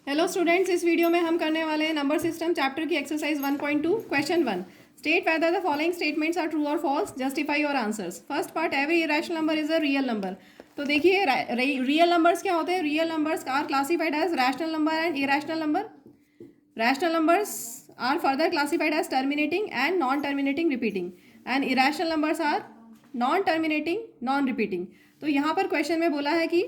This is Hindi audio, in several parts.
हेलो स्टूडेंट्स, इस वीडियो में हम करने वाले हैं नंबर सिस्टम चैप्टर की exercise 1.2 question 1। State whether the following statements are true और false, justify your answers. First part, every irrational number is a real number. तो देखिए रियल नंबर्स क्या होते हैं। Real numbers are classified as rational number and irrational number. Rational numbers are further classified as terminating and non-terminating repeating, and irrational numbers are non-terminating non-repeating। तो यहाँ पर क्वेश्चन में बोला है कि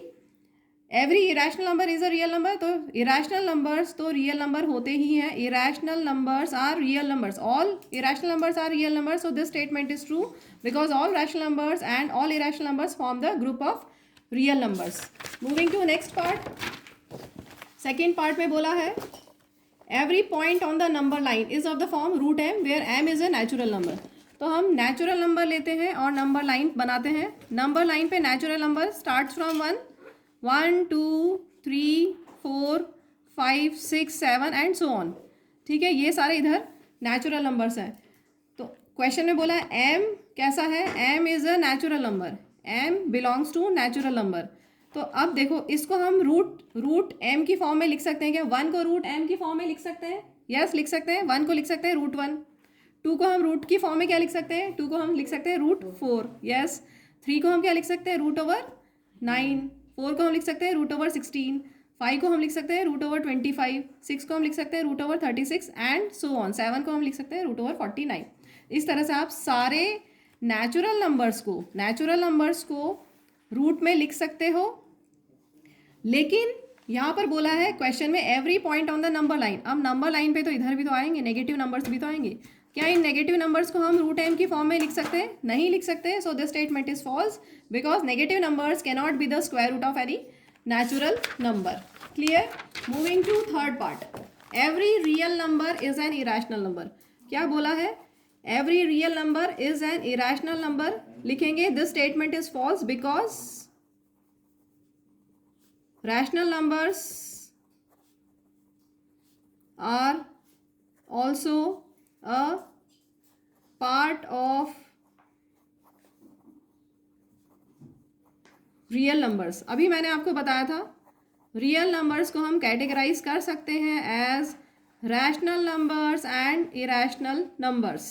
every irrational number is a real number. तो इरेशनल नंबर्स तो रियल नंबर होते ही हैं। Irrational numbers are real numbers, all irrational numbers are real numbers. So this statement is true because all rational numbers and all irrational numbers form the group of real numbers. Moving to next part, second part में बोला है every point on the number line is of the form root M where M is a natural number. तो हम नेचुरल नंबर लेते हैं और नंबर लाइन बनाते हैं। नंबर लाइन पे natural number start from 1 2 3 4 5 6 7 and so on. ठीक है, ये सारे इधर नेचुरल नंबर्स हैं। तो क्वेश्चन में बोला है एम कैसा है। M is a natural number, M belongs to natural number. तो अब देखो, इसको हम रूट एम की फॉर्म में लिख सकते हैं क्या। 1 को रूट एम की फॉर्म में लिख सकते हैं, यस लिख सकते हैं। 1 को लिख सकते हैं रूट 1। 2 को हम रूट की फॉर्म में क्या लिख सकते हैं, 2 को हम लिख सकते हैं रूट 4, यस। 3 को हम क्या लिख सकते हैं, रूट ओवर 9। 4 को हम लिख सकते हैं रूट ओवर 16। 5 को हम लिख सकते हैं रूट ओवर 25। 6 को हम लिख सकते हैं root over 36 and so on. 7 को हम लिख सकते हैं रूट ओवर 49। इस तरह से आप सारे नेचुरल नंबर्स को रूट में लिख सकते हो। लेकिन यहाँ पर बोला है क्वेश्चन में every point on the number line. अब नंबर लाइन पे तो इधर भी तो आएंगे, नेगेटिव नंबर्स भी तो आएंगे। क्या इन नेगेटिव नंबर्स को हम रूट एम की फॉर्म में लिख सकते हैं, नहीं लिख सकते। So this statement is false because negative numbers can not be the square root of any natural number. Clear. Moving to third part, every real number is an irrational number. क्या बोला है, every real number is an irrational number. लिखेंगे this statement is false because rational numbers are also a part of real numbers। अभी मैंने आपको बताया था रियल नंबर्स को हम कैटेगराइज कर सकते हैं as rational numbers and irrational numbers.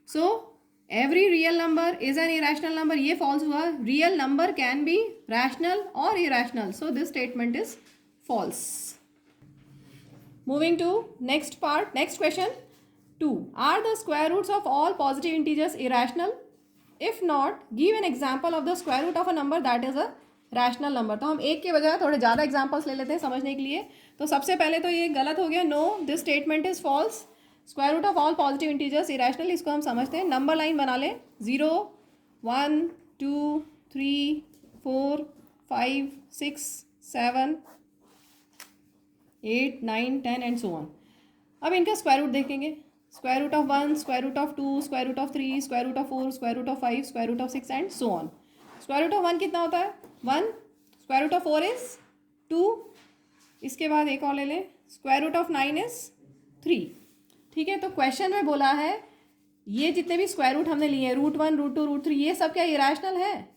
So every real number is an irrational number, ये फॉल्स हुआ। Real number can be rational और irrational, so this statement is false. Moving to next part, next question 2, are the square roots of all positive integers irrational? If not, give an example of the square root of a number that is a rational number. तो हम एक के बजाय थोड़े ज़्यादा एग्जाम्पल्स ले लेते हैं समझने के लिए। तो सबसे पहले तो ये गलत हो गया, no this statement is false. Square root of all positive integers irrational, इसको हम समझते हैं। नंबर लाइन बना लें 0 1 2 3 4 5 6 7 8 9 10 एंड सो ऑन। अब इनका स्क्वायर रूट देखेंगे। Square root of 1, square root of 2, square root of 3, square root of 4, square root of 5, square root of 6 and so on. Square root of 1 कितना होता है, 1। Square root of 4 is 2। इसके बाद एक और ले लें, स्क्वायर रूट ऑफ 9 इज 3। ठीक है, तो क्वेश्चन में बोला है ये जितने भी स्क्वायर रूट हमने लिए हैं, रूट 1, रूट 2, रूट 3, ये सब क्या इरेशनल है?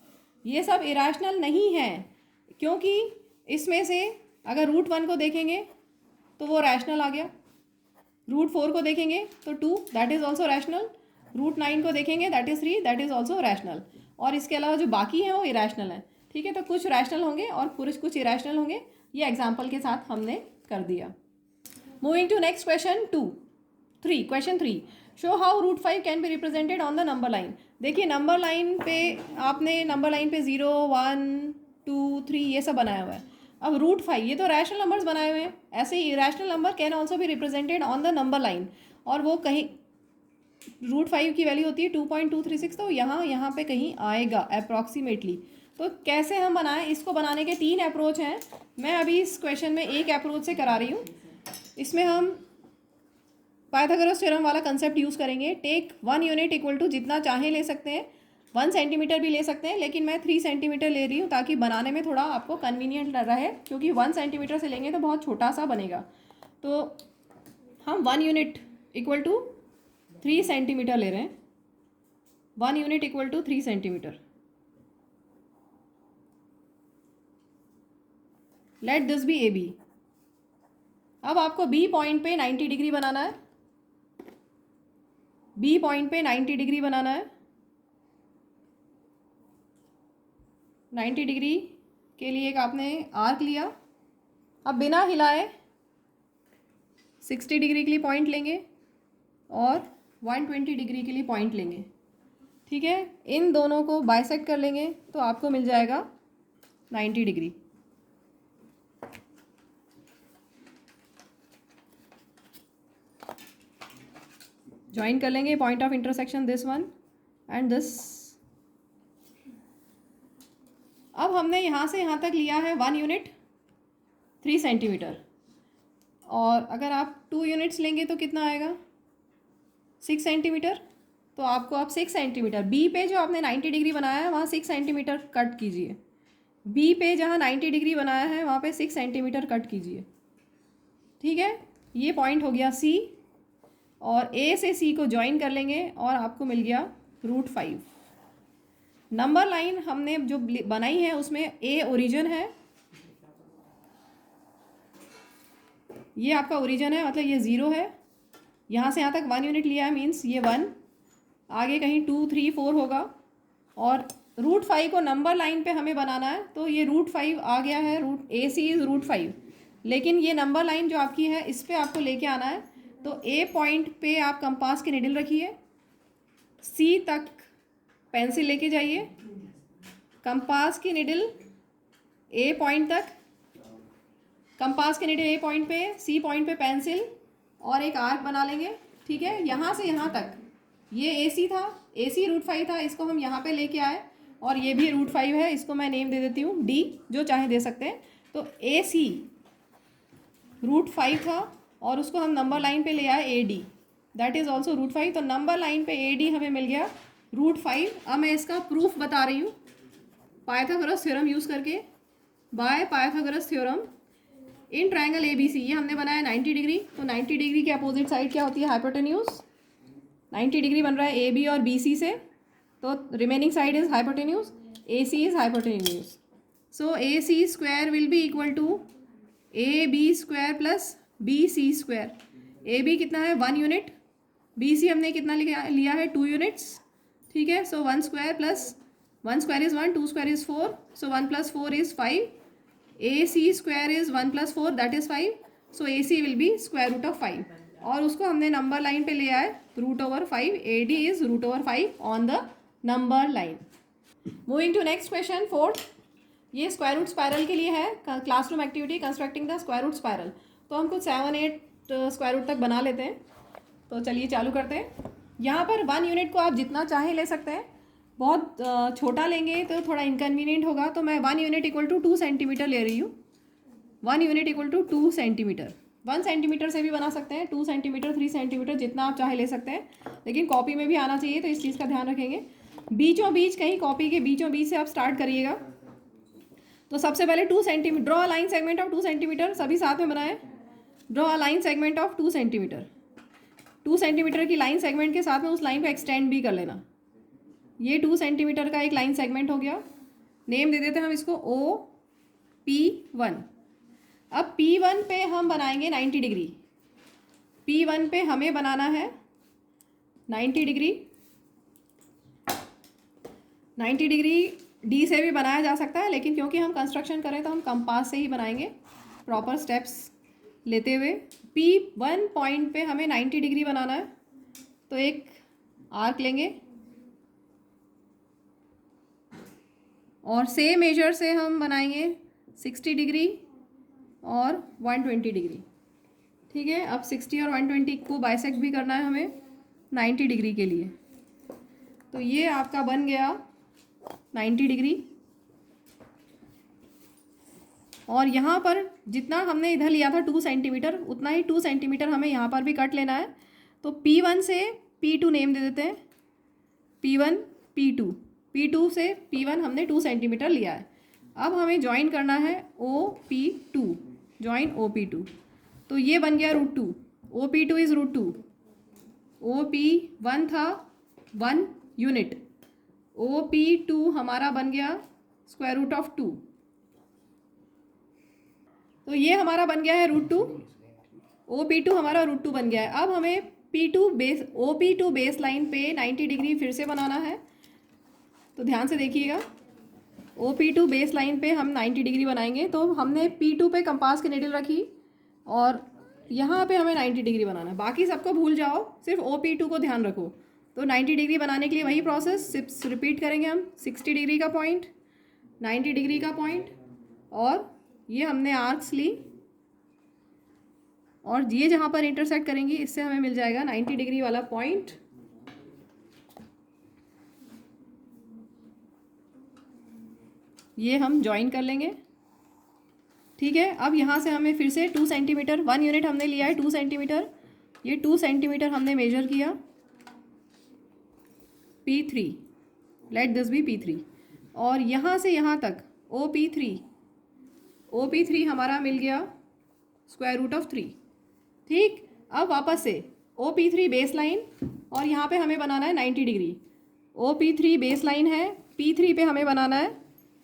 ये सब इरेशनल नहीं है, क्योंकि इसमें से अगर रूट 1 को देखेंगे तो वो रैशनल आ गया। रूट 4 को देखेंगे तो 2, that is also rational. Root 9 को देखेंगे that is 3, that is also rational. और इसके अलावा जो बाकी हैं वो इरेशनल हैं। ठीक है, तो कुछ रैशनल होंगे और कुछ इरेशनल होंगे। ये एग्जाम्पल के साथ हमने कर दिया। Moving to next question 3, question 3, show how root 5 can be represented on the number line. देखिए नंबर लाइन पे आपने नंबर लाइन पे 0 1 2 3 ये सब बनाया हुआ है। अब रूट 5 ये तो रैशनल नंबर्स बनाए हुए हैं, ऐसे ही irrational number can also be represented on the number line. और वो कहीं रूट 5 की वैल्यू होती है 2.236, तो यहाँ पे कहीं आएगा अप्रॉक्सीमेटली। तो कैसे हम बनाएं, इसको बनाने के 3 अप्रोच हैं। मैं अभी इस क्वेश्चन में एक अप्रोच से करा रही हूँ। इसमें हम पाइथागोरस थ्योरम वाला कंसेप्ट यूज़ करेंगे। टेक 1 यूनिट इक्वल टू, जितना चाहे ले सकते हैं, 1 सेंटीमीटर भी ले सकते हैं, लेकिन मैं 3 सेंटीमीटर ले रही हूँ ताकि बनाने में थोड़ा आपको कन्वीनियंट रहे, क्योंकि 1 सेंटीमीटर से लेंगे तो बहुत छोटा सा बनेगा। तो हम 1 यूनिट इक्वल टू 3 सेंटीमीटर ले रहे हैं। 1 unit equal to 3 centimetre. Let this be A B. अब आपको बी पॉइंट पे 90 डिग्री बनाना है, बी पॉइंट पे 90 डिग्री बनाना है। 90 डिग्री के लिए एक आपने आर्क लिया। अब बिना हिलाए 60 डिग्री के लिए पॉइंट लेंगे और 120 डिग्री के लिए पॉइंट लेंगे। ठीक है, इन दोनों को बाइसेक्ट कर लेंगे तो आपको मिल जाएगा 90 डिग्री। ज्वाइन कर लेंगे point of intersection this one and this. अब हमने यहाँ से यहाँ तक लिया है 1 यूनिट 3 सेंटीमीटर, और अगर आप 2 यूनिट्स लेंगे तो कितना आएगा 6 सेंटीमीटर। तो आपको आप 6 सेंटीमीटर बी पे जो आपने 90 डिग्री बनाया है वहाँ 6 सेंटीमीटर कट कीजिए। बी पे जहाँ 90 डिग्री बनाया है वहाँ पे 6 सेंटीमीटर कट कीजिए। ठीक है, ये पॉइंट हो गया सी, और ए से सी को ज्वाइन कर लेंगे और आपको मिल गया √5। नंबर लाइन हमने जो बनाई है उसमें ए ओरिजिन है, ये आपका ओरिजिन है, मतलब ये 0 है। यहाँ से यहाँ तक 1 यूनिट लिया है, मीन्स ये 1, आगे कहीं 2 3 4 होगा, और √5 को नंबर लाइन पे हमें बनाना है, तो ये √5 आ गया है। ए सी इज़ √5, लेकिन ये नंबर लाइन जो आपकी है इस पर आपको लेके आना है। तो ए पॉइंट पे आप कंपास की निडल रखिए, सी तक पेंसिल लेके जाइए, कंपास की निडल ए पॉइंट तक, कंपास की निडल ए पॉइंट पे, सी पॉइंट पे पेंसिल, और एक आर्क बना लेंगे। ठीक है, यहाँ से यहाँ तक ये ए सी था, ए सी √5 था, इसको हम यहाँ पे लेके आए, और ये भी √5 है, इसको मैं नेम दे देती हूँ डी, जो चाहे दे सकते हैं। तो ए सी √5 था और उसको हम नंबर लाइन पे ले आए A D, that is also √5। तो नंबर लाइन पे ए डी हमें मिल गया √5। अब मैं इसका प्रूफ बता रही हूँ पाइथागोरस थ्योरम यूज़ करके। By Pythagoras theorem in triangle A B C, ये हमने बनाया 90 डिग्री, तो 90 डिग्री की अपोजिट साइड क्या होती है हाइपोटेन्यूज। 90 डिग्री बन रहा है ए बी और बी सी से, तो remaining side is hypotenuse, A C is hypotenuse. So A C square will be equal to A B square plus B C square. A B कितना है 1 यूनिट, बी सी हमने कितना लिया है 2 यूनिट्स। ठीक है, so 1 square plus 1 square is 1, 2 square is 4, so 1 + 4 is 5, A C square is 1 + 4 that is 5, so A C will be square root of 5, और उसको हमने नंबर लाइन पे ले आए √5। A D is √5 on the number line. Moving to next question 4th, ये स्क्वायर रूट स्पायरल के लिए है, classroom activity constructing the square root spiral. तो हम कुछ 7-8 स्क्वायर रूट तक बना लेते हैं। तो चलिए चालू करते हैं। यहाँ पर 1 यूनिट को आप जितना चाहें ले सकते हैं, बहुत छोटा लेंगे तो थोड़ा इनकन्वीनियंट होगा, तो मैं 1 यूनिट इक्वल टू 2 सेंटीमीटर ले रही हूँ। 1 unit equal to 2 centimetre, 1 centimetre से भी बना सकते हैं, 2 सेंटीमीटर 3 सेंटीमीटर जितना आप चाहे ले सकते हैं, लेकिन कॉपी में भी आना चाहिए, तो इस चीज़ का ध्यान रखेंगे। बीचों बीच कहीं कॉपी के बीचों बीच से आप स्टार्ट करिएगा। तो सबसे पहले 2 centimetre, draw a line segment of 2 centimetre, सभी साथ में बनाएं। Draw a line segment of 2 centimetre, 2 centimetre की लाइन सेगमेंट के साथ में उस लाइन को एक्सटेंड भी कर लेना। ये 2 सेंटीमीटर का एक लाइन सेगमेंट हो गया, नेम दे देते हैं हम इसको OP1। अब P1 पे हम बनाएंगे 90 डिग्री, P1 पे हमें बनाना है 90 डिग्री। 90 डिग्री डी से भी बनाया जा सकता है, लेकिन क्योंकि हम कंस्ट्रक्शन करें तो हम कंपास से ही बनाएंगे प्रॉपर स्टेप्स लेते हुए। P1 पॉइंट पे हमें 90 डिग्री बनाना है, तो एक आर्क लेंगे और सेम मेजर से हम बनाएंगे 60 डिग्री और 120 डिग्री। ठीक है, अब 60 और 120 को बाइसेक्ट भी करना है हमें 90 डिग्री के लिए। तो ये आपका बन गया 90 डिग्री, और यहाँ पर जितना हमने इधर लिया था 2 सेंटीमीटर, उतना ही 2 सेंटीमीटर हमें यहाँ पर भी कट लेना है। तो P1 से P2 नेम दे देते हैं, P1 P2, P2 से P1 हमने 2 सेंटीमीटर लिया है। अब हमें ज्वाइन करना है OP2, ज्वाइन OP2। तो ये बन गया √2, OP2 इज़ √2, OP1 था 1 यूनिट, OP2 हमारा बन गया √2। तो ये हमारा बन गया है √2, OP2 हमारा √2 बन गया है। अब हमें OP2 बेस लाइन पे 90 डिग्री फिर से बनाना है, तो ध्यान से देखिएगा। OP2 बेस लाइन पे हम 90 डिग्री बनाएंगे। तो हमने P2 पे कंपास की निडल रखी और यहाँ पे हमें 90 डिग्री बनाना है। बाकी सबको भूल जाओ, सिर्फ OP2 को ध्यान रखो। तो 90 डिग्री बनाने के लिए वही प्रोसेस रिपीट करेंगे हम। 60 डिग्री का पॉइंट, 90 डिग्री का पॉइंट, और ये हमने आर्क्स ली और ये जहाँ पर इंटरसेक्ट करेंगी इससे हमें मिल जाएगा 90 डिग्री वाला पॉइंट। ये हम ज्वाइन कर लेंगे, ठीक है। अब यहाँ से हमें फिर से 2 सेंटीमीटर, 1 यूनिट हमने लिया है 2 सेंटीमीटर, ये 2 सेंटीमीटर हमने मेजर किया। P3, late this B P3, और यहाँ से यहाँ तक OP3 हमारा मिल गया √3, ठीक। अब वापस से OP3 बेस लाइन, और यहाँ पे हमें बनाना है 90 डिग्री। OP3 बेस लाइन है, P3 पे हमें बनाना है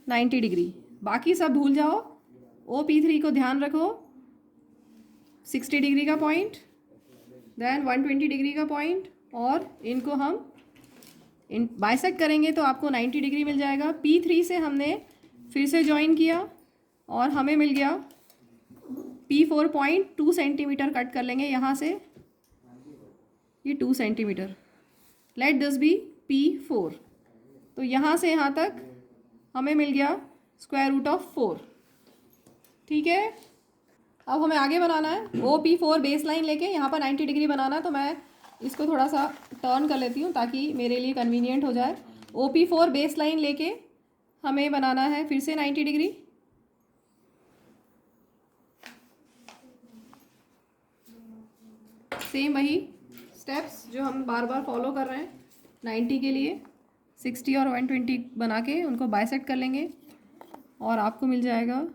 90 डिग्री। बाकी सब भूल जाओ, OP3 को ध्यान रखो। 60 डिग्री का पॉइंट, देन 120 डिग्री का पॉइंट, और इनको हम बाइसेक्ट करेंगे तो आपको 90 डिग्री मिल जाएगा। P3 से हमने फिर से ज्वाइन किया और हमें मिल गया P4 पॉइंट। 2 सेंटीमीटर कट कर लेंगे यहाँ से, ये 2 centimetre, let this B P4। तो यहाँ से यहाँ तक हमें मिल गया √4, ठीक है। अब हमें आगे बनाना है OP4 बेस लाइन लेके यहाँ पर 90 डिग्री बनाना है। तो मैं इसको थोड़ा सा टर्न कर लेती हूँ ताकि मेरे लिए कन्वीनियंट हो जाए। OP4 बेस लाइन लेके हमें बनाना है फिर से 90 डिग्री। सेम वही स्टेप्स जो हम बार बार फॉलो कर रहे हैं 90 के लिए। 60 और 120 बना के उनको बाइसेक्ट कर लेंगे और आपको मिल जाएगा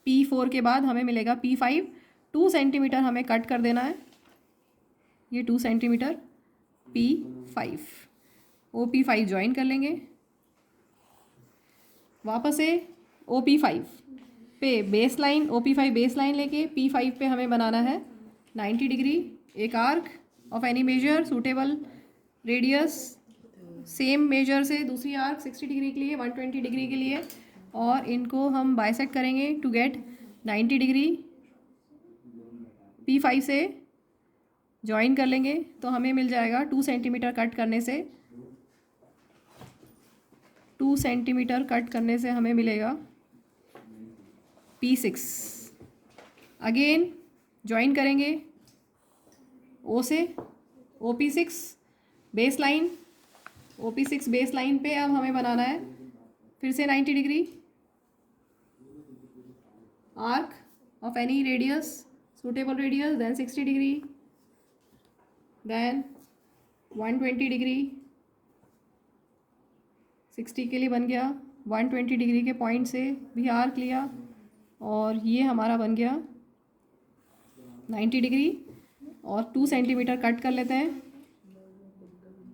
P4 के बाद हमें मिलेगा P5। 2 सेंटीमीटर हमें कट कर देना है, ये 2 सेंटीमीटर, P5। OP5 ज्वाइन कर लेंगे। वापस से OP5 पे base line, OP5 base line लेके P5 पे हमें बनाना है 90 डिग्री। एक arc of any measure suitable radius, same measure से दूसरी आर्क 60 डिग्री के लिए, 120 डिग्री के लिए, और इनको हम बाइसेक्ट करेंगे टू गेट 90 डिग्री। P5 से ज्वाइन कर लेंगे तो हमें मिल जाएगा 2 सेंटीमीटर कट करने से, 2 सेंटीमीटर कट करने से हमें मिलेगा P6। अगेन ज्वाइन करेंगे O से OP6 base line. OP6 base line पे अब हमें बनाना है फिर से 90 degree, arc of any radius suitable radius, then 60 degree, then 120 degree. 60 के लिए बन गया, 120 डिग्री के पॉइंट से भी आर्क लिया और ये हमारा बन गया 90 डिग्री। और 2 सेंटीमीटर कट कर लेते हैं,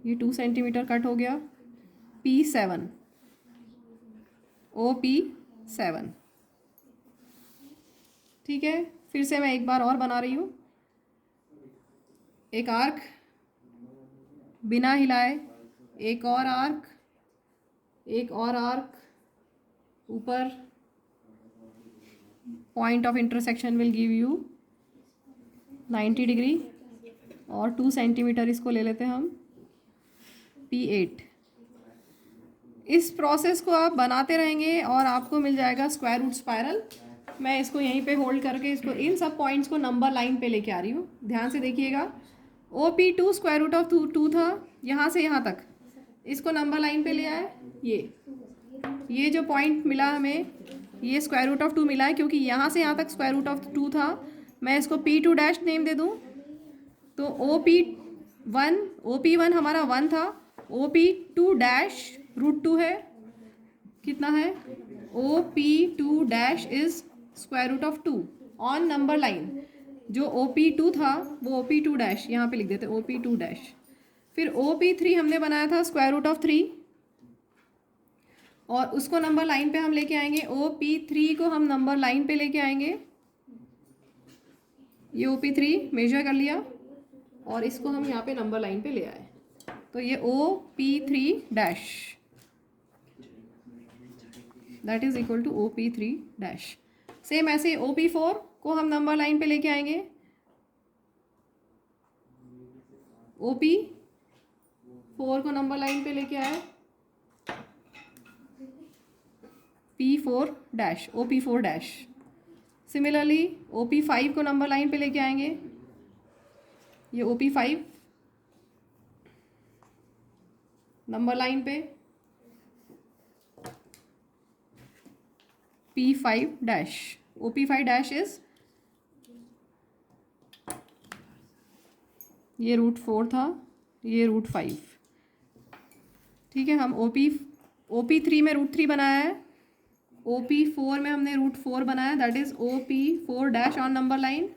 ये 2 सेंटीमीटर कट हो गया। P7, OP7, ठीक है। फिर से मैं एक बार और बना रही हूँ। एक आर्क बिना हिलाए, एक और आर्क, एक और आर्क ऊपर, point of intersection will give you 90 degree, और 2 सेंटीमीटर इसको ले लेते हैं हम P8। इस प्रोसेस को आप बनाते रहेंगे और आपको मिल जाएगा स्क्वायर रूट स्पायरल। मैं इसको यहीं पे होल्ड करके इसको इन सब पॉइंट्स को नंबर लाइन पे लेके आ रही हूँ, ध्यान से देखिएगा। OP2 √2 था, यहाँ से यहाँ तक इसको नंबर लाइन पे ले आए। ये जो पॉइंट मिला हमें, ये √2 मिला है क्योंकि यहाँ से यहाँ तक √2 था। मैं इसको P2 डैश नेम दे दूँ तो OP1 हमारा 1 था, OP2 डैश √2 है, कितना है, OP2 dash is √2 on number line. जो OP2 था वो OP2 डैश यहाँ पे लिख देते हैं, OP2 डैश। फिर OP3 हमने बनाया था √3। और उसको नंबर लाइन पे हम लेके आएंगे। OP3 को हम नंबर लाइन पे लेके आएंगे। ये OP3 मेजर कर लिया और इसको हम यहाँ पे नंबर लाइन पे ले आए, तो ये OP3 dash that is equal to OP3 dash. Same ऐसे OP4 को हम नंबर लाइन पे लेके आएंगे। OP4 को नंबर लाइन पे लेके आए, P4 dash, OP4 dash. Similarly OP5 को नंबर लाइन पे लेके आएंगे, ये OP5 नंबर लाइन पे, P5 dash. OP5 dash is, ये √4 था, ये √5। ठीक है, हम OP3 में √3 बनाया है, OP4 में हमने √4 बनाया, that is OP4 dash on number line.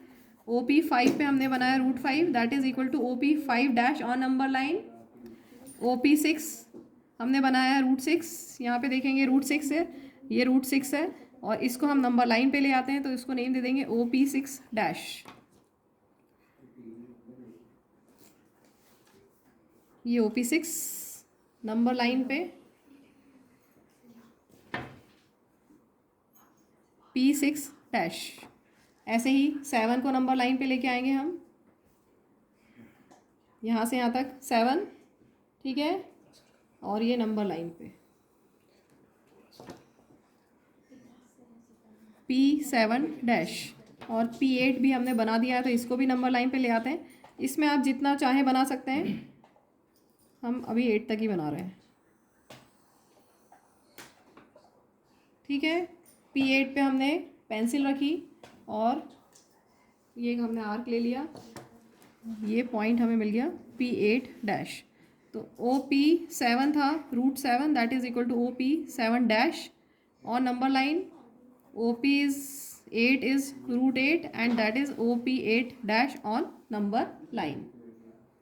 OP5 पे हमने बनाया √5, that is equal to OP5 dash on number line. OP6 हमने बनाया है √6, यहाँ पे देखेंगे √6 है, ये √6 है, और इसको हम नंबर लाइन पे ले आते हैं तो इसको नेम दे देंगे OP6 डैश। ये OP6 नंबर लाइन पे, P6 डैश। ऐसे ही 7 को नंबर लाइन पे लेके आएंगे हम, यहाँ से यहाँ तक 7, ठीक है, और ये नंबर लाइन पे P7 डैश, और P8 भी हमने बना दिया है तो इसको भी नंबर लाइन पे ले आते हैं। इसमें आप जितना चाहें बना सकते हैं, हम अभी 8 तक ही बना रहे हैं। ठीक है, P8 पे हमने पेंसिल रखी और ये हमने आर्क ले लिया, ये पॉइंट हमें मिल गया P8 डैश। तो OP7 था √7, that is equal to OP7 dash on number line. OP8 is √8 and that is OP8 dash on number line.